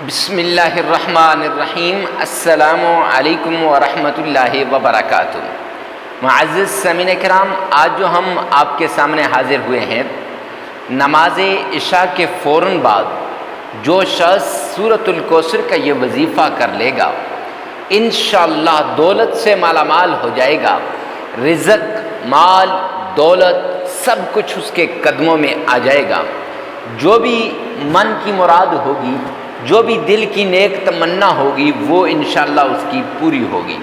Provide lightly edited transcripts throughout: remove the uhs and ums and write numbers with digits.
بسم اللہ الرحمن الرحیم۔ السلام علیکم ورحمۃ اللہ وبرکاتہ۔ معزز سامعین کرام، آج جو ہم آپ کے سامنے حاضر ہوئے ہیں، نماز عشاء کے فوراً بعد جو شخص سورۃ الکوثر کا یہ وظیفہ کر لے گا، انشاءاللہ دولت سے مالا مال ہو جائے گا۔ رزق، مال، دولت سب کچھ اس کے قدموں میں آ جائے گا۔ جو بھی من کی مراد ہوگی، جو بھی دل کی نیک تمنا ہوگی، وہ انشاءاللہ اس کی پوری ہوگی۔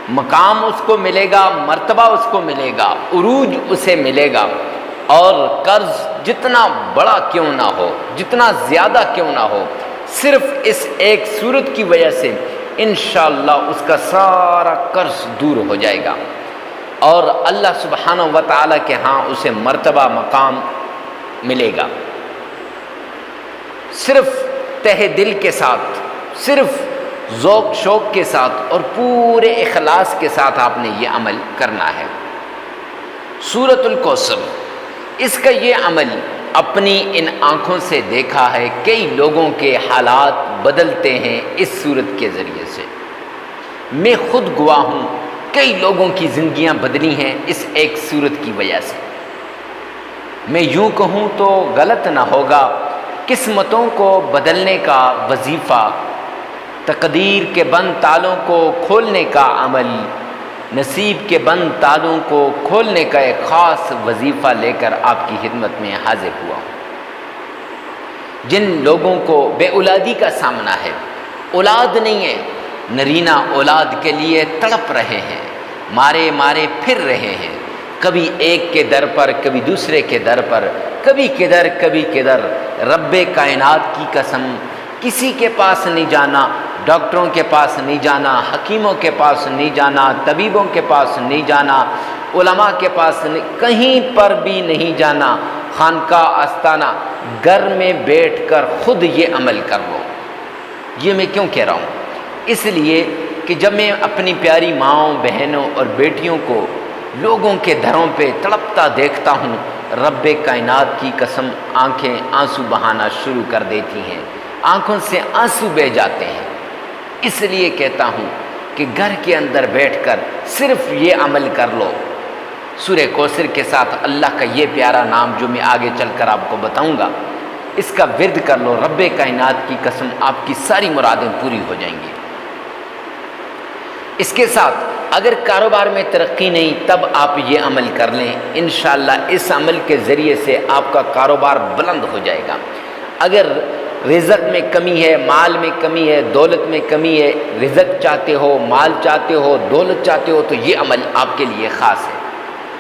مقام اس کو ملے گا، مرتبہ اس کو ملے گا، عروج اسے ملے گا، اور قرض جتنا بڑا کیوں نہ ہو، جتنا زیادہ کیوں نہ ہو، صرف اس ایک صورت کی وجہ سے انشاءاللہ اس کا سارا قرض دور ہو جائے گا، اور اللہ سبحانہ و تعالیٰ کے ہاں اسے مرتبہ مقام ملے گا۔ صرف تہ دل کے ساتھ، صرف ذوق شوق کے ساتھ اور پورے اخلاص کے ساتھ آپ نے یہ عمل کرنا ہے۔ سورۃ الکوثر، اس کا یہ عمل اپنی ان آنکھوں سے دیکھا ہے، کئی لوگوں کے حالات بدلتے ہیں اس سورت کے ذریعے سے۔ میں خود گواہ ہوں، کئی لوگوں کی زندگیاں بدلی ہیں اس ایک سورت کی وجہ سے۔ میں یوں کہوں تو غلط نہ ہوگا، قسمتوں کو بدلنے کا وظیفہ، تقدیر کے بند تالوں کو کھولنے کا عمل، نصیب کے بند تالوں کو کھولنے کا ایک خاص وظیفہ لے کر آپ کی خدمت میں حاضر ہوا ہوں۔ جن لوگوں کو بے اولادی کا سامنا ہے، اولاد نہیں ہے، نرینہ اولاد کے لیے تڑپ رہے ہیں، مارے مارے پھر رہے ہیں، کبھی ایک کے در پر، کبھی دوسرے کے در پر، کبھی کدھر کبھی کدھر، رب کائنات کی قسم کسی کے پاس نہیں جانا، ڈاکٹروں کے پاس نہیں جانا، حکیموں کے پاس نہیں جانا، طبیبوں کے پاس نہیں جانا، علماء کے پاس نہیں، کہیں پر بھی نہیں جانا، خانقاہ آستانہ، گھر میں بیٹھ کر خود یہ عمل کر لو۔ یہ میں کیوں کہہ رہا ہوں؟ اس لیے کہ جب میں اپنی پیاری ماؤں، بہنوں اور بیٹیوں کو لوگوں کے دھروں پہ تڑپتا دیکھتا ہوں، رب کائنات کی قسم آنکھیں آنسو بہانا شروع کر دیتی ہیں، آنکھوں سے آنسو بہہ جاتے ہیں۔ اس لیے کہتا ہوں کہ گھر کے اندر بیٹھ کر صرف یہ عمل کر لو، سورہ کوثر کے ساتھ اللہ کا یہ پیارا نام جو میں آگے چل کر آپ کو بتاؤں گا، اس کا ورد کر لو، رب کائنات کی قسم آپ کی ساری مرادیں پوری ہو جائیں گی۔ اس کے ساتھ اگر کاروبار میں ترقی نہیں، تب آپ یہ عمل کر لیں، انشاءاللہ اس عمل کے ذریعے سے آپ کا کاروبار بلند ہو جائے گا۔ اگر رزق میں کمی ہے، مال میں کمی ہے، دولت میں کمی ہے، رزق چاہتے ہو، مال چاہتے ہو، دولت چاہتے ہو، تو یہ عمل آپ کے لیے خاص ہے،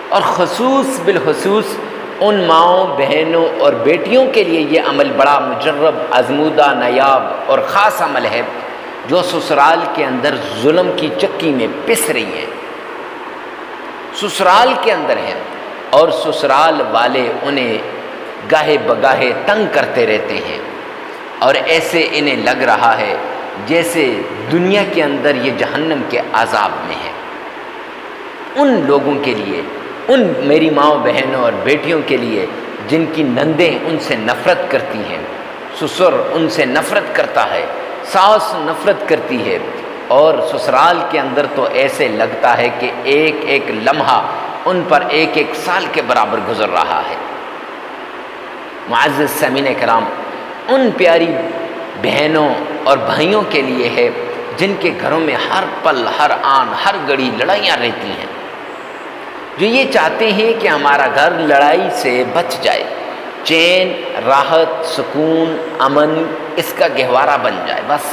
اور خصوص بالخصوص ان ماؤں، بہنوں اور بیٹیوں کے لیے یہ عمل بڑا مجرب، آزمودہ، نایاب اور خاص عمل ہے، جو سسرال کے اندر ظلم کی چکی میں پس رہی ہیں، سسرال کے اندر ہیں، اور سسرال والے انہیں گاہے بگاہے تنگ کرتے رہتے ہیں، اور ایسے انہیں لگ رہا ہے جیسے دنیا کے اندر یہ جہنم کے عذاب میں ہے۔ ان لوگوں کے لیے، ان میری ماؤں، بہنوں اور بیٹیوں کے لیے جن کی نندیں ان سے نفرت کرتی ہیں، سسر ان سے نفرت کرتا ہے، ساس نفرت کرتی ہے، اور سسرال کے اندر تو ایسے لگتا ہے کہ ایک ایک لمحہ ان پر ایک ایک سال کے برابر گزر رہا ہے۔ معزز سامعین کرام، ان پیاری بہنوں اور بھائیوں کے لیے ہے جن کے گھروں میں ہر پل، ہر آن، ہر گھڑی لڑائیاں رہتی ہیں، جو یہ چاہتے ہیں کہ ہمارا گھر لڑائی سے بچ جائے، چین، راحت، سکون، امن اس کا گہوارہ بن جائے، بس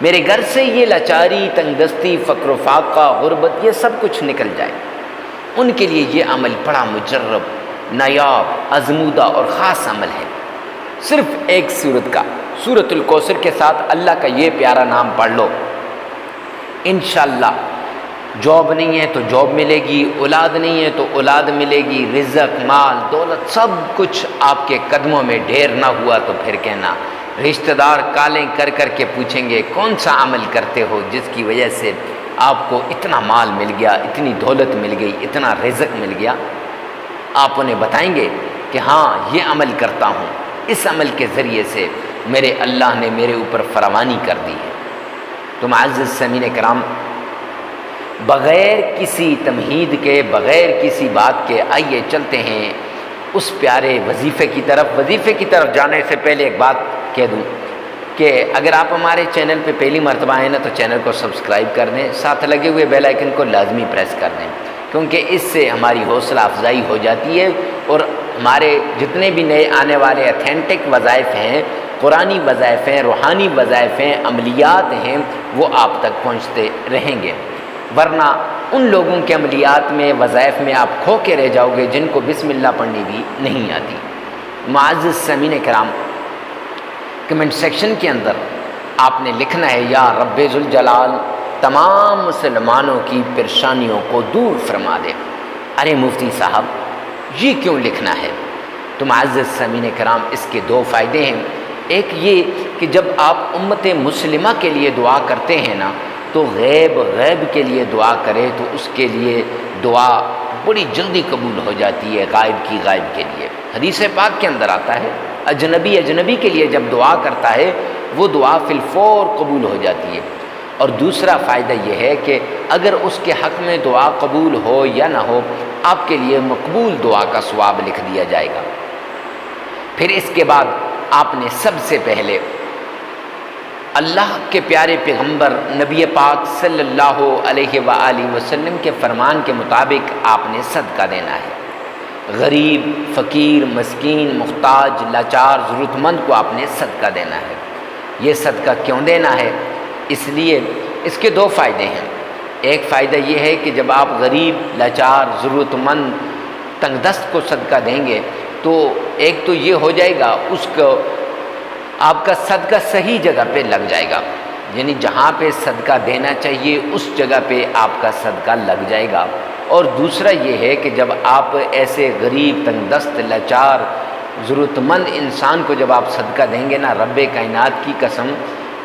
میرے گھر سے یہ لاچاری، تنگ دستی، فقر و فاقہ، غربت، یہ سب کچھ نکل جائے۔ ان کے لیے یہ عمل بڑا مجرب، نایاب، آزمودہ اور خاص عمل ہے۔ صرف ایک سورت کا، سورۃ الکوثر کے ساتھ اللہ کا یہ پیارا نام پڑھ لو، انشاءاللہ جاب نہیں ہے تو جاب ملے گی، اولاد نہیں ہے تو اولاد ملے گی، رزق، مال، دولت سب کچھ آپ کے قدموں میں۔ ڈھیر نہ ہوا تو پھر کہنا، رشتہ دار کالیں کر کر کے پوچھیں گے کون سا عمل کرتے ہو جس کی وجہ سے آپ کو اتنا مال مل گیا، اتنی دولت مل گئی، اتنا رزق مل گیا؟ آپ انہیں بتائیں گے کہ ہاں یہ عمل کرتا ہوں، اس عمل کے ذریعے سے میرے اللہ نے میرے اوپر فراوانی کر دی ہے۔ تو معزز سامعین کرام، بغیر کسی تمہید کے، بغیر کسی بات کے، آئیے چلتے ہیں اس پیارے وظیفے کی طرف۔ وظیفے کی طرف جانے سے پہلے ایک بات کہہ دوں کہ اگر آپ ہمارے چینل پہ پہلی مرتبہ آئیں نا تو چینل کو سبسکرائب کر دیں، ساتھ لگے ہوئے بیل آئیکن کو لازمی پریس کر دیں، کیونکہ اس سے ہماری حوصلہ افزائی ہو جاتی ہے اور ہمارے جتنے بھی نئے آنے والے اتھینٹک وظائف ہیں، قرآنی وظائف ہیں، روحانی وظائف ہیں، عملیات ہیں، وہ آپ تک پہنچتے رہیں گے۔ ورنہ ان لوگوں کے عملیات میں، وظائف میں آپ کھو کے رہ جاؤ گے جن کو بسم اللہ پڑھنی بھی نہیں آتی۔ معزز سامعین کرام، کمنٹ سیکشن کے اندر آپ نے لکھنا ہے یا رب ذوالجلال تمام مسلمانوں کی پریشانیوں کو دور فرما دے۔ ارے مفتی صاحب یہ کیوں لکھنا ہے؟ تو معزز سامعین کرام، اس کے دو فائدے ہیں۔ ایک یہ کہ جب آپ امت مسلمہ کے لیے دعا کرتے ہیں نا تو غیب کے لیے دعا کرے تو اس کے لیے دعا بڑی جلدی قبول ہو جاتی ہے، غائب کی غائب کے لیے۔ حدیث پاک کے اندر آتا ہے اجنبی کے لیے جب دعا کرتا ہے وہ دعا فی الفور قبول ہو جاتی ہے۔ اور دوسرا فائدہ یہ ہے کہ اگر اس کے حق میں دعا قبول ہو یا نہ ہو، آپ کے لیے مقبول دعا کا ثواب لکھ دیا جائے گا۔ پھر اس کے بعد آپ نے سب سے پہلے اللہ کے پیارے پیغمبر نبی پاک صلی اللہ علیہ وآلہ وسلم کے فرمان کے مطابق آپ نے صدقہ دینا ہے۔ غریب، فقیر، مسکین، محتاج، لاچار، ضرورت مند کو آپ نے صدقہ دینا ہے۔ یہ صدقہ کیوں دینا ہے؟ اس لیے اس کے دو فائدے ہیں۔ ایک فائدہ یہ ہے کہ جب آپ غریب، لاچار، ضرورت مند، تنگ دست کو صدقہ دیں گے تو ایک تو یہ ہو جائے گا، اس کو آپ کا صدقہ صحیح جگہ پہ لگ جائے گا، یعنی جہاں پہ صدقہ دینا چاہیے اس جگہ پہ آپ کا صدقہ لگ جائے گا۔ اور دوسرا یہ ہے کہ جب آپ ایسے غریب، تنگ دست، لاچار، ضرورت مند انسان کو جب آپ صدقہ دیں گے نا، رب کائنات کی قسم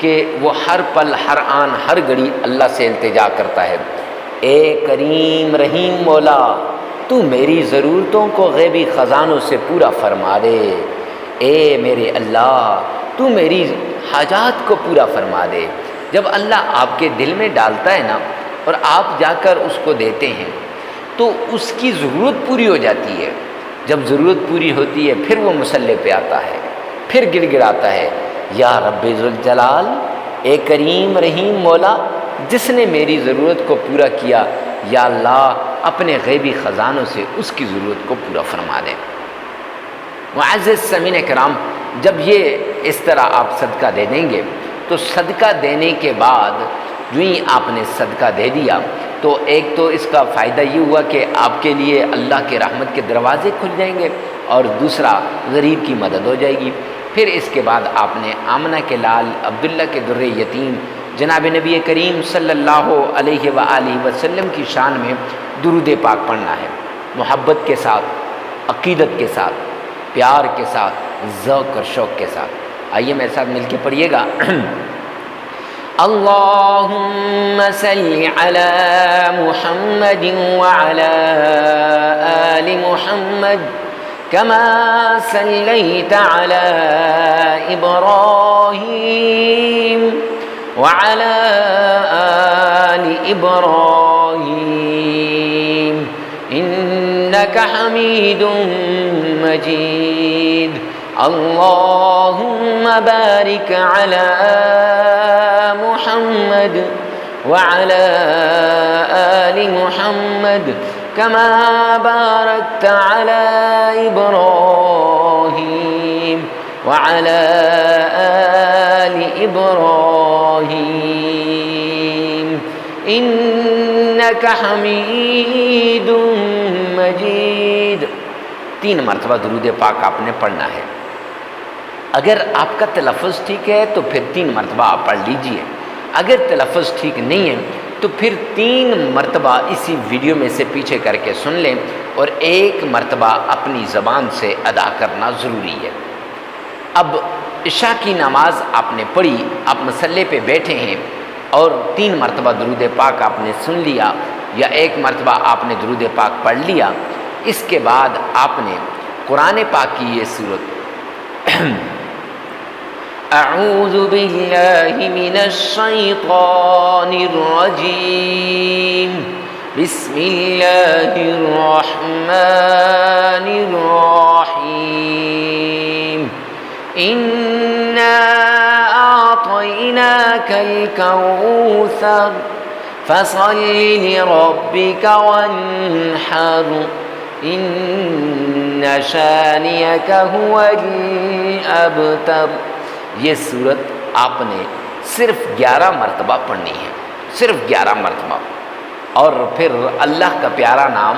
کہ وہ ہر پل، ہر آن، ہر گھڑی اللہ سے التجا کرتا ہے، اے کریم رحیم مولا تو میری ضرورتوں کو غیبی خزانوں سے پورا فرما دے، اے میرے اللہ تو میری حاجات کو پورا فرما دے۔ جب اللہ آپ کے دل میں ڈالتا ہے نا اور آپ جا کر اس کو دیتے ہیں تو اس کی ضرورت پوری ہو جاتی ہے۔ جب ضرورت پوری ہوتی ہے پھر وہ مصلی پہ آتا ہے، پھر گڑ گڑاتا ہے، یا رب ذوالجلال اے کریم رحیم مولا جس نے میری ضرورت کو پورا کیا، یا اللہ اپنے غیبی خزانوں سے اس کی ضرورت کو پورا فرما دے۔ معزز سامعین کرام، جب یہ اس طرح آپ صدقہ دے دیں گے تو صدقہ دینے کے بعد جو ہی آپ نے صدقہ دے دیا تو ایک تو اس کا فائدہ یہ ہوا کہ آپ کے لیے اللہ کے رحمت کے دروازے کھل جائیں گے، اور دوسرا غریب کی مدد ہو جائے گی۔ پھر اس کے بعد آپ نے آمنہ کے لال عبداللہ کے در یتیم جناب نبی کریم صلی اللہ علیہ وآلہ وسلم کی شان میں درود پاک پڑھنا ہے، محبت کے ساتھ، عقیدت کے ساتھ، پیار کے ساتھ، ذوق اور شوق کے ساتھ۔ آئیے میرے ساتھ مل کے پڑھیے گا۔ اللہم صلی علی محمد وعلی آل محمد کما صلیت علی ابراہیم وعلی آل ابراہیم انک حمید مجید۔ اللہم بارک علی محمد وعلى آل محمد كما باركت على إبراهيم وعلى آل إبراهيم إنك حميد مجيد۔ 3 مرتبہ درود پاک آپ نے پڑھنا ہے۔ اگر آپ کا تلفظ ٹھیک ہے تو پھر 3 مرتبہ آپ پڑھ لیجئے، اگر تلفظ ٹھیک نہیں ہے تو پھر 3 مرتبہ اسی ویڈیو میں سے پیچھے کر کے سن لیں اور 1 مرتبہ اپنی زبان سے ادا کرنا ضروری ہے۔ اب عشاء کی نماز آپ نے پڑھی، آپ مصلی پہ بیٹھے ہیں اور 3 مرتبہ درود پاک آپ نے سن لیا یا 1 مرتبہ آپ نے درود پاک پڑھ لیا، اس کے بعد آپ نے قرآن پاک کی یہ سورت اعوذ باللہ من الشیطان الرجیم بسم اللہ الرحمن الرحیم انا اعطیناک الکوثر فصل لربک وانحر ان شانئک هو الابتر۔ یہ صورت آپ نے صرف 11 مرتبہ پڑھنی ہے، صرف 11 مرتبہ، اور پھر اللہ کا پیارا نام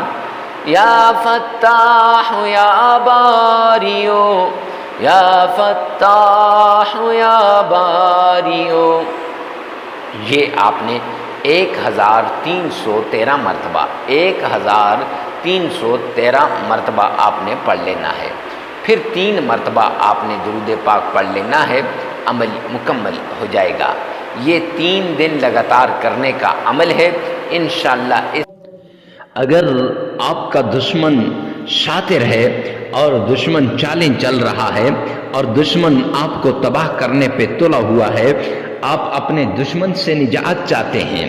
یا فتاح یا باریو، یا فتاح یا باریو، یہ آپ نے 1313 مرتبہ 1313 مرتبہ آپ نے پڑھ لینا ہے۔ پھر 3 مرتبہ آپ نے درود پاک پڑھ لینا ہے، عمل مکمل ہو جائے گا۔ یہ 3 دن لگاتار کرنے کا عمل ہے انشاءاللہ۔ اگر آپ کا دشمن شاطر ہے اور دشمن چالیں چل رہا ہے اور دشمن آپ کو تباہ کرنے پہ تلا ہوا ہے، آپ اپنے دشمن سے نجات چاہتے ہیں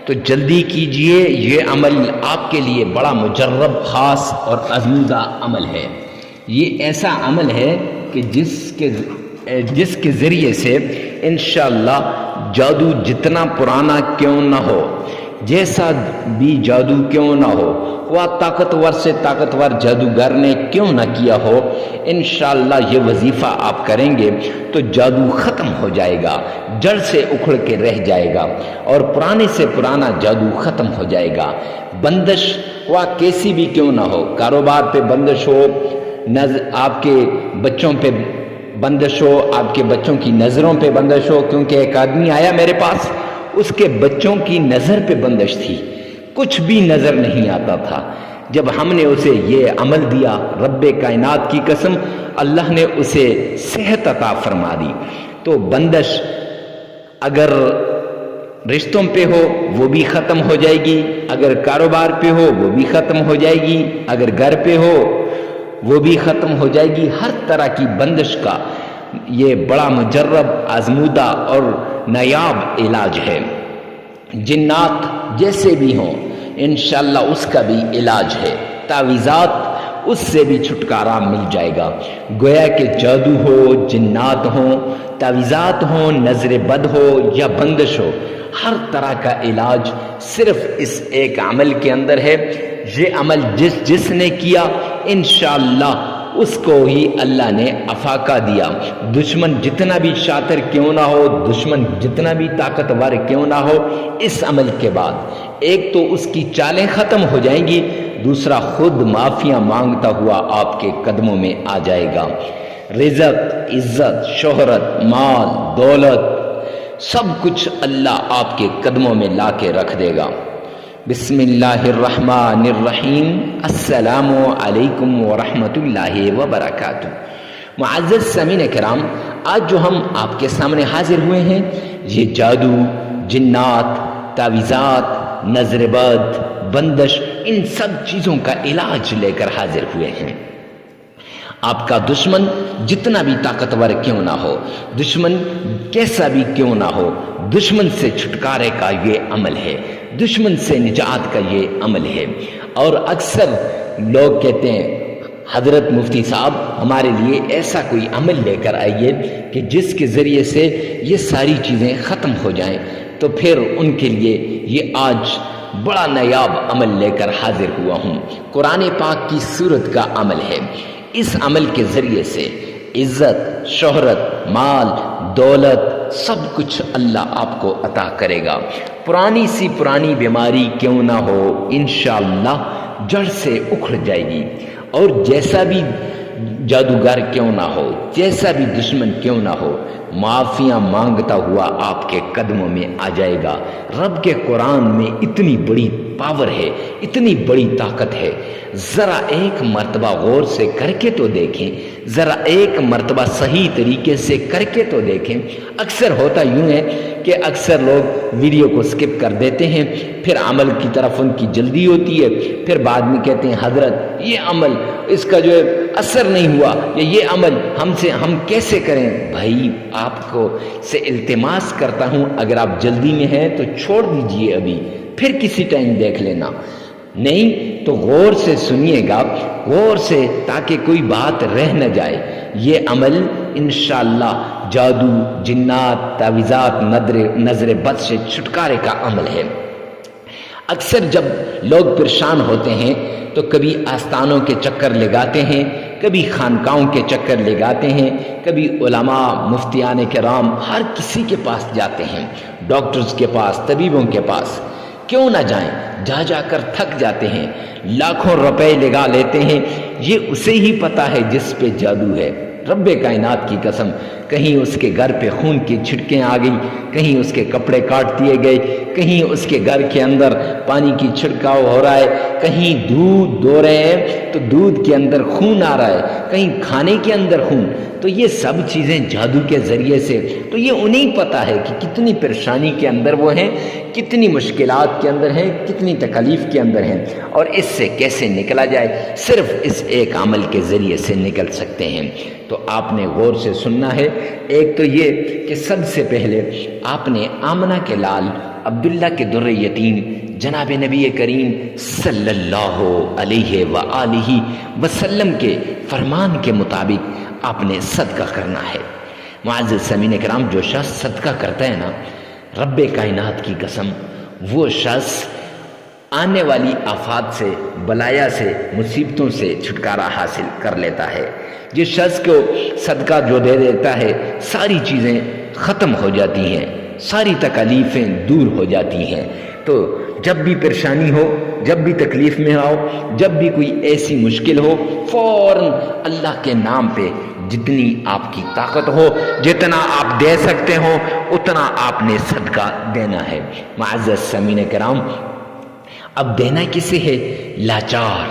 تو جلدی کیجئے۔ یہ عمل آپ کے لیے بڑا مجرب، خاص اور آزمودہ عمل ہے۔ یہ ایسا عمل ہے کہ جس کے ذریعے سے انشاءاللہ جادو جتنا پرانا کیوں نہ ہو، جیسا بھی جادو کیوں نہ ہو، وہ طاقتور سے طاقتور جادوگر نے کیوں نہ کیا ہو، انشاءاللہ یہ وظیفہ آپ کریں گے تو جادو ختم ہو جائے گا، جڑ سے اکھڑ کے رہ جائے گا، اور پرانے سے پرانا جادو ختم ہو جائے گا۔ بندش وہ کیسی بھی کیوں نہ ہو، کاروبار پہ بندش ہو، آپ کے بچوں پہ بندش ہو، آپ کے بچوں کی نظروں پہ بندش ہو، کیونکہ ایک آدمی آیا میرے پاس، اس کے بچوں کی نظر پہ بندش تھی، کچھ بھی نظر نہیں آتا تھا۔ جب ہم نے اسے یہ عمل دیا، رب کائنات کی قسم، اللہ نے اسے صحت عطا فرما دی۔ تو بندش اگر رشتوں پہ ہو وہ بھی ختم ہو جائے گی، اگر کاروبار پہ ہو وہ بھی ختم ہو جائے گی، اگر گھر پہ ہو وہ بھی ختم ہو جائے گی۔ ہر طرح کی بندش کا یہ بڑا مجرب، آزمودہ اور نایاب علاج ہے۔ جنات جیسے بھی ہوں انشاءاللہ اس کا بھی علاج ہے۔ تعویذات، اس سے بھی چھٹکارا مل جائے گا۔ گویا کہ جادو ہو، جنات ہوں، تعویذات ہوں، نظر بد ہو یا بندش ہو، ہر طرح کا علاج صرف اس ایک عمل کے اندر ہے۔ یہ عمل جس نے کیا انشاءاللہ اس کو ہی اللہ نے افاقہ دیا۔ دشمن جتنا بھی شاطر کیوں نہ ہو، دشمن جتنا بھی طاقتور کیوں نہ ہو، اس عمل کے بعد ایک تو اس کی چالیں ختم ہو جائیں گی، دوسرا خود معافیاں مانگتا ہوا آپ کے قدموں میں آ جائے گا۔ رزق، عزت، شہرت، مال، دولت، سب کچھ اللہ آپ کے قدموں میں لا کے رکھ دے گا۔ بسم اللہ الرحمن الرحیم۔ السلام علیکم ورحمۃ اللہ وبرکاتہ۔ معزز سامعین کرام، آج جو ہم آپ کے سامنے حاضر ہوئے ہیں، یہ جادو، جنات، تعویذات، نظر بد، بندش، ان سب چیزوں کا علاج لے کر حاضر ہوئے ہیں۔ آپ کا دشمن جتنا بھی طاقتور کیوں نہ ہو، دشمن کیسا بھی کیوں نہ ہو، دشمن سے چھٹکارے کا یہ عمل ہے، دشمن سے نجات کا یہ عمل ہے۔ اور اکثر لوگ کہتے ہیں حضرت مفتی صاحب ہمارے لیے ایسا کوئی عمل لے کر آئیے کہ جس کے ذریعے سے یہ ساری چیزیں ختم ہو جائیں، تو پھر ان کے لیے یہ آج بڑا نایاب عمل لے کر حاضر ہوا ہوں۔ قرآن پاک کی سورت کا عمل ہے۔ اس عمل کے ذریعے سے عزت، شہرت، مال، دولت، سب کچھ اللہ آپ کو عطا کرے گا۔ پرانی سی پرانی بیماری کیوں نہ ہو، انشاءاللہ جڑ سے اکھڑ جائے گی، اور جیسا بھی جادوگر کیوں نہ ہو، جیسا بھی دشمن کیوں نہ ہو، معافیاں مانگتا ہوا آپ کے قدموں میں آ جائے گا۔ رب کے قرآن میں اتنی بڑی پاور ہے، اتنی بڑی طاقت ہے۔ ذرا ایک مرتبہ غور سے کر کے تو دیکھیں، ذرا ایک مرتبہ صحیح طریقے سے کر کے تو دیکھیں۔ اکثر ہوتا یوں ہے کہ اکثر لوگ ویڈیو کو سکپ کر دیتے ہیں، پھر عمل کی طرف ان کی جلدی ہوتی ہے، پھر بعد میں کہتے ہیں حضرت یہ عمل اس کا جو ہے اثر نہیں ہوا، یا یہ عمل ہم کیسے کریں؟ بھائی آپ کو سے التماس کرتا ہوں، اگر آپ جلدی میں ہیں تو چھوڑ دیجئے ابھی، پھر کسی ٹائم دیکھ لینا، نہیں تو غور سے سنیے گا، غور سے، تاکہ کوئی بات رہ نہ جائے۔ یہ عمل انشاءاللہ جادو، جنات، تعویذات، نظر بد سے چھٹکارے کا عمل ہے۔ اکثر جب لوگ پریشان ہوتے ہیں تو کبھی آستانوں کے چکر لگاتے ہیں، کبھی خانقاہوں کے چکر لگاتے ہیں، کبھی علماء، مفتیان کرام، ہر کسی کے پاس جاتے ہیں، ڈاکٹرز کے پاس، طبیبوں کے پاس۔ کیوں نہ جائیں؟ جا جا کر تھک جاتے ہیں، لاکھوں روپے لگا لیتے ہیں۔ یہ اسے ہی پتا ہے جس پہ جادو ہے، رب کائنات کی قسم۔ کہیں اس کے گھر پہ خون کی چھٹکیں آ گئی، کہیں اس کے کپڑے کاٹ دیے گئے، کہیں اس کے گھر کے اندر پانی کی چھڑکاؤ ہو رہا ہے، کہیں دودھ دو رہے ہیں تو دودھ کے اندر خون آ رہا ہے، کہیں کھانے کے اندر خون۔ تو یہ سب چیزیں جادو کے ذریعے سے، تو یہ انہیں پتا ہے کہ کتنی پریشانی کے اندر وہ ہیں، کتنی مشکلات کے اندر ہیں، کتنی تکلیف کے اندر ہیں، اور اس سے کیسے نکلا جائے، صرف اس ایک عمل کے ذریعے سے نکل سکتے ہیں۔ تو آپ نے غور سے سننا ہے۔ ایک تو یہ کہ سب سے پہلے آپ نے آمنہ کے لال عبداللہ کے در یتیم جناب نبی کریم صلی اللہ علیہ وآلہ وسلم کے فرمان کے مطابق آپ نے صدقہ کرنا ہے۔ معزز سامعین کرام، جو شخص صدقہ کرتا ہے نا، رب کائنات کی قسم، وہ شخص آنے والی آفات سے، بلایا سے، مصیبتوں سے چھٹکارا حاصل کر لیتا ہے۔ جس شخص کو صدقہ جو دے دیتا ہے، ساری چیزیں ختم ہو جاتی ہیں، ساری تکالیفیں دور ہو جاتی ہیں۔ تو جب بھی پریشانی ہو، جب بھی تکلیف میں آؤ، جب بھی کوئی ایسی مشکل ہو، فوراً اللہ کے نام پہ جتنی آپ کی طاقت ہو، جتنا آپ دے سکتے ہو، اتنا آپ نے صدقہ دینا ہے۔ معزز سامعین کرام، اب دینا کسے ہے؟ لاچار،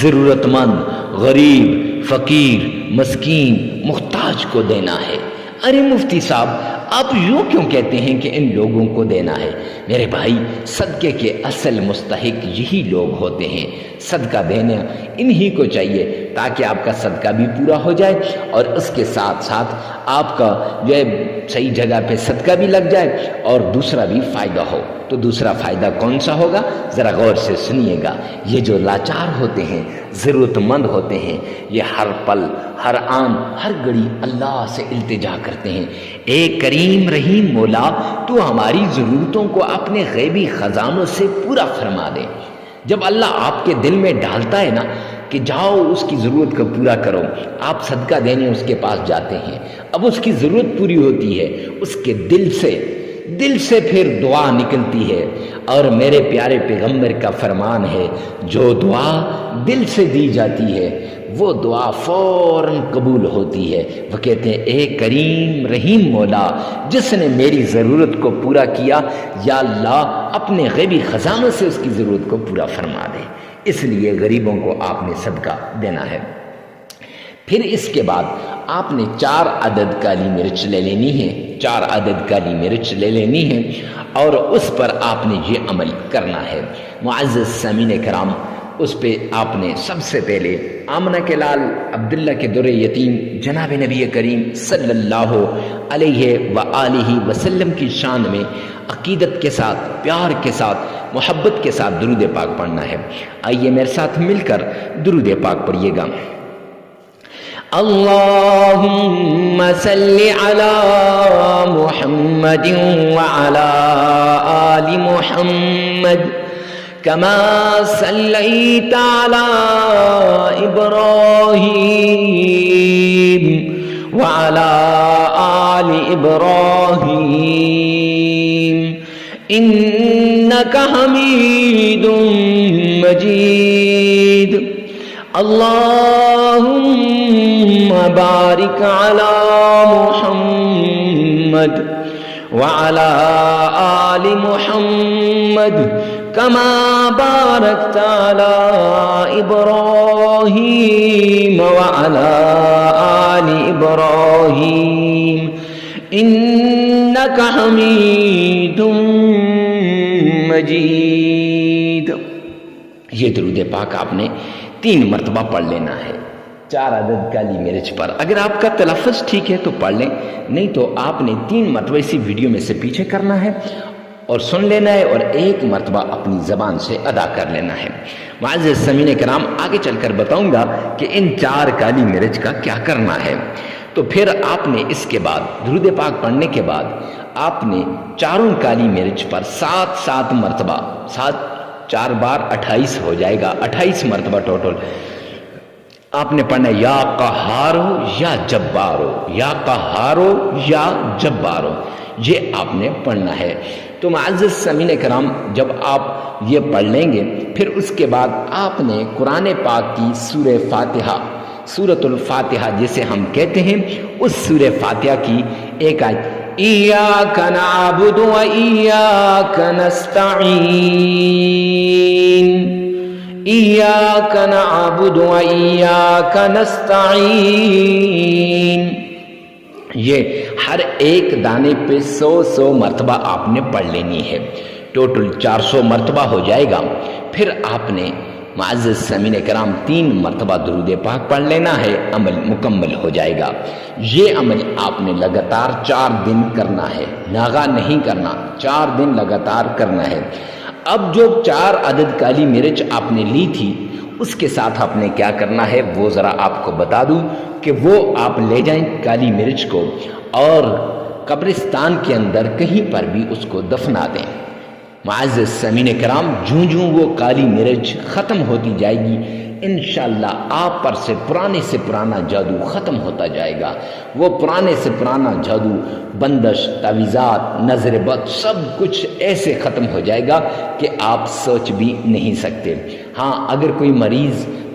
ضرورت مند، غریب، فقیر، مسکین، محتاج کو دینا ہے۔ ارے مفتی صاحب، آپ یوں کیوں کہتے ہیں کہ ان لوگوں کو دینا ہے؟ میرے بھائی، صدقے کے اصل مستحق یہی لوگ ہوتے ہیں۔ صدقہ دینا انہی کو چاہیے، تاکہ آپ کا صدقہ بھی پورا ہو جائے، اور اس کے ساتھ ساتھ آپ کا جو ہے صحیح جگہ پہ صدقہ بھی لگ جائے، اور دوسرا بھی فائدہ ہو۔ تو دوسرا فائدہ کون سا ہوگا؟ ذرا غور سے سنیے گا۔ یہ جو لاچار ہوتے ہیں، ضرورت مند ہوتے ہیں، یہ ہر پل، ہر آن، ہر گھڑی اللہ سے التجا کرتے ہیں، اے کریم رحیم مولا، تو ہماری ضرورتوں کو اپنے غیبی خزانوں سے پورا فرما دے۔ جب اللہ آپ کے دل میں ڈالتا ہے نا کہ جاؤ اس کی ضرورت کو پورا کرو، آپ صدقہ دینے اس کے پاس جاتے ہیں، اب اس کی ضرورت پوری ہوتی ہے، اس کے دل سے پھر دعا نکلتی ہے، اور میرے پیارے پیغمبر کا فرمان ہے، جو دعا دل سے دی جاتی ہے وہ دعا فوراً قبول ہوتی ہے۔ وہ کہتے ہیں، اے کریم رحیم مولا، جس نے میری ضرورت کو پورا کیا، یا اللہ اپنے غیبی خزانوں سے اس کی ضرورت کو پورا فرما دے۔ اس لیے غریبوں کو آپ نے صدقہ دینا ہے۔ پھر اس کے بعد آپ نے 4 عدد کالی مرچ لے لینی ہے، 4 عدد کالی مرچ لے لینی ہے، اور اس پر آپ نے یہ عمل کرنا ہے۔ معزز سامعین کرام، اس پہ آپ نے سب سے پہلے آمنہ کے لال عبداللہ کے در یتیم جناب نبی کریم صلی اللہ علیہ وآلہ وسلم کی شان میں عقیدت کے ساتھ، پیار کے ساتھ، محبت کے ساتھ درود پاک پڑھنا ہے۔ آئیے میرے ساتھ مل کر درود پاک پڑھیے گا۔ اللہم صلی علی محمد وعلی آل محمد کما صلیت علی ابراہیم وعلی آل ابراہیم انک حمید مجید۔ اللہم بارک علی محمد وعلی آل محمد كما باركت على إبراهيم وعلى آل إبراهيم إنك حميد مجید. یہ درود پاک آپ نے 3 مرتبہ پڑھ لینا ہے 4 عدد کالی مرچ پر. اگر آپ کا تلفظ ٹھیک ہے تو پڑھ لیں، نہیں تو آپ نے 3 مرتبہ اسی ویڈیو میں سے پیچھے کرنا ہے اور سن لینا ہے اور 1 مرتبہ اپنی زبان سے ادا کر لینا ہے. معزز سامعین کرام، آگے چل کر بتاؤں گا کہ ان 4 کالی مرچ کا کیا کرنا ہے. تو پھر آپ نے اس کے بعد درود پاک پڑھنے کے بعد آپ نے چاروں کالی مرچ پر 7 مرتبہ 4 بار 28 ہو جائے گا، 28 مرتبہ ٹوٹل آپ نے پڑھنا ہے. یا قہارو یا جبارو، یا قہارو یا جبارو، یہ آپ نے پڑھنا ہے. تو معزز سامعین کرام، جب آپ یہ پڑھ لیں گے پھر اس کے بعد آپ نے قرآن پاک کی سورہ فاتحہ، سورۃ الفاتحہ جسے ہم کہتے ہیں، اس سورہ فاتحہ کی ایک آیت ایاک نعبد و ایاک نستعین، ایاک نعبد و ایاک نستعین، یہ ہر ایک دانے پہ 100 مرتبہ آپ نے پڑھ لینی ہے. ٹوٹل 400 مرتبہ ہو جائے گا. پھر آپ نے معزز سامعین کرام 3 مرتبہ درود پاک پڑھ لینا ہے، عمل مکمل ہو جائے گا. یہ عمل آپ نے لگاتار 4 دن کرنا ہے، ناغا نہیں کرنا، 4 دن لگاتار کرنا ہے. اب جو 4 عدد کالی مرچ آپ نے لی تھی اس کے ساتھ آپ نے کیا کرنا ہے وہ ذرا آپ کو بتا دوں کہ وہ آپ لے جائیں کالی مرچ کو اور قبرستان کے اندر کہیں پر بھی اس کو دفنا دیں. معزز سامعین کرام، جوں وہ کالی مرچ ختم ہوتی جائے گی انشاءاللہ آپ پر سے پرانا جادو ختم ہوتا جائے گا. وہ پرانے سے پرانا جادو، بندش، تعویذات، نظر بد، سب کچھ ایسے ختم ہو جائے گا کہ آپ سوچ بھی نہیں سکتے. ہاں، اگر کوئی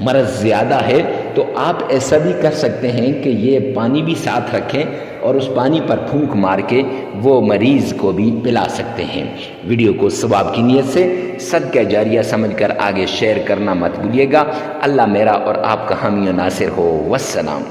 مرض زیادہ ہے تو آپ ایسا بھی کر سکتے ہیں کہ یہ پانی بھی ساتھ رکھیں اور اس پانی پر پھونک مار کے وہ مریض کو بھی پلا سکتے ہیں. ویڈیو کو ثواب کی نیت سے صدقہ جاریہ سمجھ کر آگے شیئر کرنا مت بھولیے گا. اللہ میرا اور آپ کا حامی و ناصر ہو. والسلام.